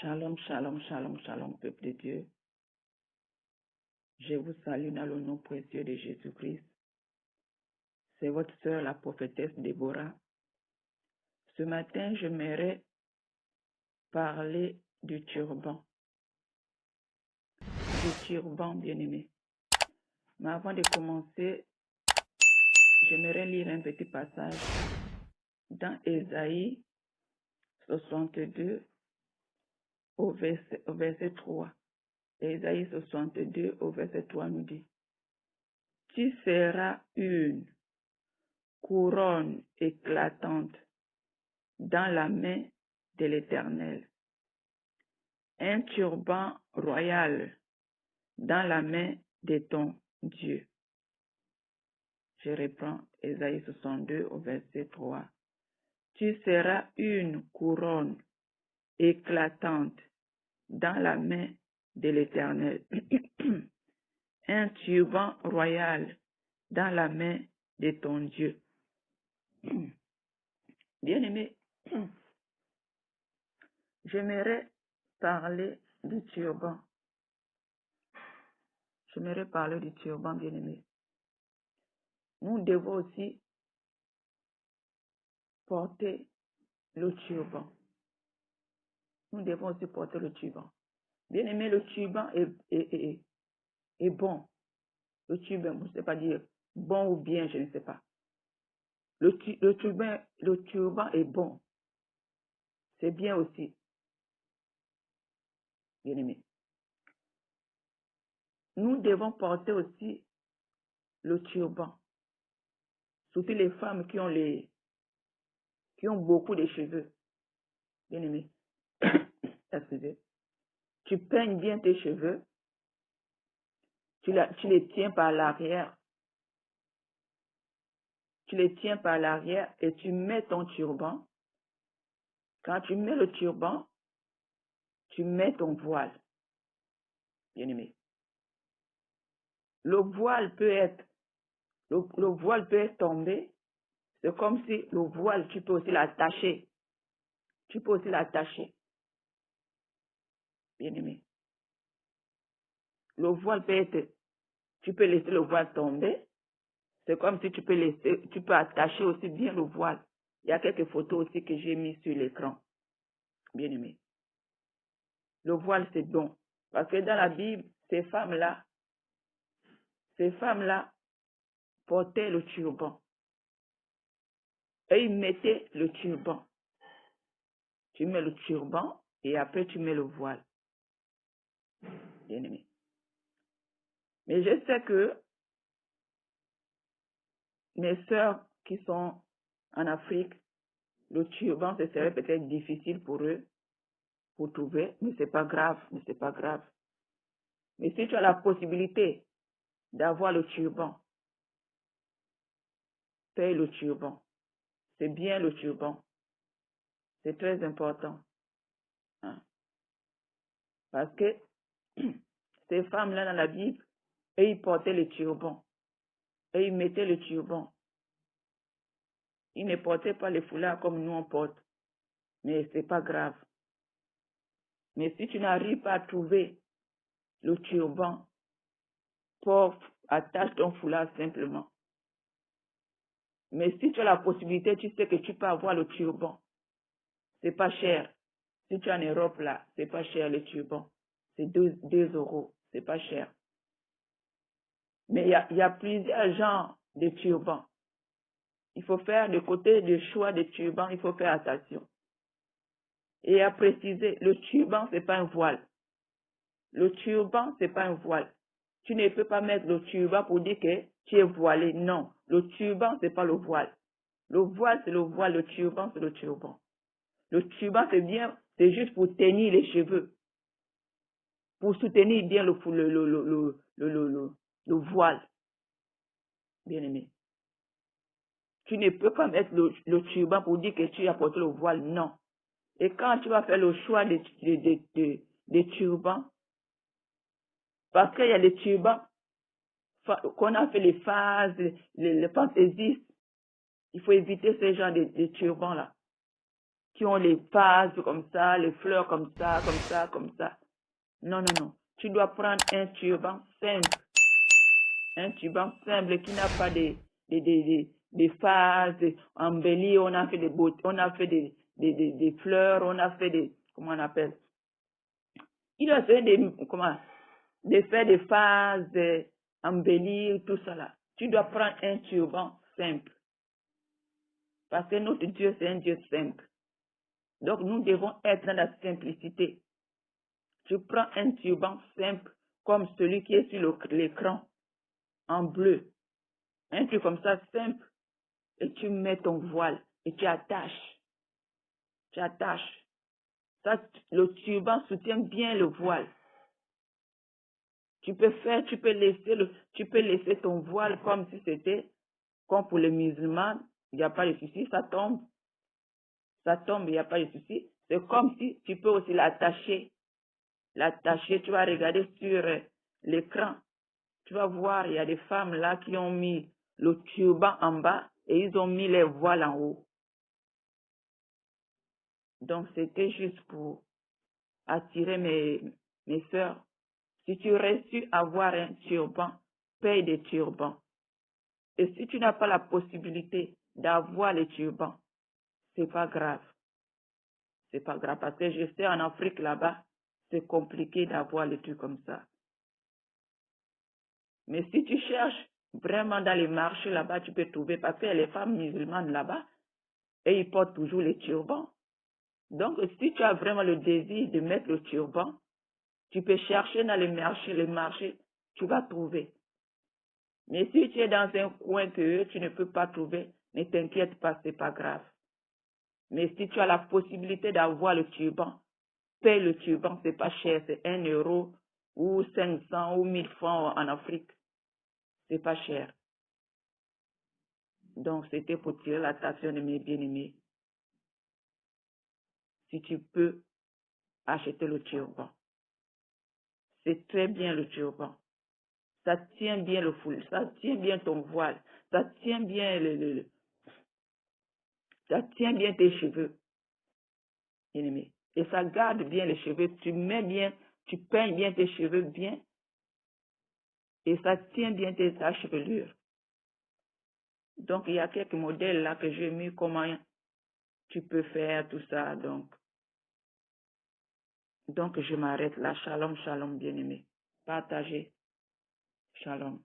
Shalom, shalom, shalom, shalom, peuple de Dieu. Je vous salue dans le nom précieux de Jésus-Christ. C'est votre sœur, la prophétesse Déborah. Ce matin, j'aimerais parler du turban. Du turban, bien-aimé. Mais avant de commencer, j'aimerais lire un petit passage dans Ésaïe 62 au verset 3. Ésaïe 62 au verset 3 nous dit: Tu seras une couronne éclatante dans la main de l'Éternel, un turban royal dans la main de ton Dieu. Je reprends Ésaïe 62 au verset 3. Tu seras une couronne éclatante dans la main de l'Éternel, un turban royal dans la main de ton Dieu. Bien-aimé, j'aimerais parler du turban. J'aimerais parler du turban, bien-aimé. Nous devons aussi porter le turban. Nous devons aussi porter le turban. Bien-aimé, le turban est bon. Le turban, je ne sais pas dire bon ou bien, je ne sais pas. Le turban est bon. C'est bien aussi, bien-aimé. Nous devons porter aussi le turban. Surtout les femmes qui ont beaucoup de cheveux. Bien-aimé. Excusez. Tu peignes bien tes cheveux. Tu les tiens par l'arrière. Tu les tiens par l'arrière et tu mets ton turban. Quand tu mets le turban, tu mets ton voile. Bien-aimé. Le voile peut être tombé. C'est comme si le voile, tu peux aussi l'attacher. Tu peux aussi l'attacher. Bien-aimé. Le voile peut être, tu peux laisser le voile tomber. C'est comme si tu peux attacher aussi bien le voile. Il y a quelques photos aussi que j'ai mis sur l'écran. Bien-aimé. Le voile, c'est bon. Parce que dans la Bible, ces femmes-là portaient le turban. Et ils mettaient le turban. Tu mets le turban et après tu mets le voile. Bien-aimé. Mais je sais que mes sœurs qui sont en Afrique, le turban, ce serait peut-être difficile pour eux pour trouver, mais c'est pas grave, Mais si tu as la possibilité d'avoir le turban, paye le turban. C'est bien le turban. C'est très important. Hein? Parce que ces femmes-là dans la Bible, eux, ils portaient le turban. Et ils mettaient le turban. Ils ne portaient pas les foulards comme nous on porte. Mais c'est pas grave. Mais si tu n'arrives pas à trouver le turban, attache ton foulard simplement. Mais si tu as la possibilité, tu sais que tu peux avoir le turban. C'est pas cher. Si tu es en Europe là, c'est pas cher le turban. C'est 2 euros. C'est pas cher. Mais il y a plusieurs genres de turbans. Il faut faire de côté du choix des turbans, il faut faire attention. Et à préciser, le turban, c'est pas un voile. Le turban, c'est pas un voile. Tu ne peux pas mettre le turban pour dire que tu es voilé. Non. Le turban, c'est pas le voile. Le voile, c'est le voile. Le turban, c'est le turban. Le turban, c'est juste pour tenir les cheveux. Pour soutenir bien le voile. Bien aimé. Tu ne peux pas mettre le turban pour dire que tu as porté le voile. Non. Et quand tu vas faire le choix des turbans, parce qu'il y a des turbans qu'on a fait les phases, les fantaisistes, il faut éviter ce genre de turbans-là. qui ont les vases comme ça, les fleurs comme ça, comme ça, comme ça. Non, non, non. Tu dois prendre un turban simple. Un turban simple qui n'a pas des phases embellies. On a fait des beautés, on a fait des fleurs, on a fait des, comment on appelle? Il a fait faire des phases embellies, tout ça là. Tu dois prendre un turban simple. Parce que notre Dieu, c'est un Dieu simple. Donc, nous devons être dans la simplicité. Tu prends un turban simple, comme celui qui est sur l'écran, en bleu. Un truc comme ça, simple. Et tu mets ton voile et tu attaches. Tu attaches. Ça, le turban soutient bien le voile. Tu peux laisser ton voile comme si c'était, comme pour les musulmans, il n'y a pas de souci, ça tombe, il n'y a pas de souci. C'est comme si tu peux aussi l'attacher. L'attacher, tu vas regarder sur l'écran. Tu vas voir, il y a des femmes là qui ont mis le turban en bas et ils ont mis les voiles en haut. Donc, c'était juste pour attirer mes sœurs. Si tu restes avoir un turban, paye des turbans. Et si tu n'as pas la possibilité d'avoir les turbans, c'est pas grave. C'est pas grave parce que je sais en Afrique là-bas, c'est compliqué d'avoir les trucs comme ça. Mais si tu cherches vraiment dans les marchés là-bas, tu peux trouver parce que les femmes musulmanes là-bas, et ils portent toujours les turbans. Donc, si tu as vraiment le désir de mettre le turban, tu peux chercher dans les marchés, tu vas trouver. Mais si tu es dans un coin que tu ne peux pas trouver, ne t'inquiète pas, c'est pas grave. Mais si tu as la possibilité d'avoir le turban, paye le turban, c'est pas cher, c'est 1 euro ou 500 ou 1000 francs en Afrique. C'est pas cher. Donc, c'était pour tirer l'attention de mes bien-aimés. Si tu peux acheter le turban. C'est très bien le turban. Ça tient bien le foule, ça tient bien ton voile, ça tient bien ça tient bien tes cheveux, bien-aimé. Et ça garde bien les cheveux. Tu peignes bien tes cheveux bien. Et ça tient bien ta chevelure. Donc, il y a quelques modèles là que j'ai mis comment tu peux faire tout ça. Donc je m'arrête là. Shalom, shalom, bien-aimé. Partagez. Shalom.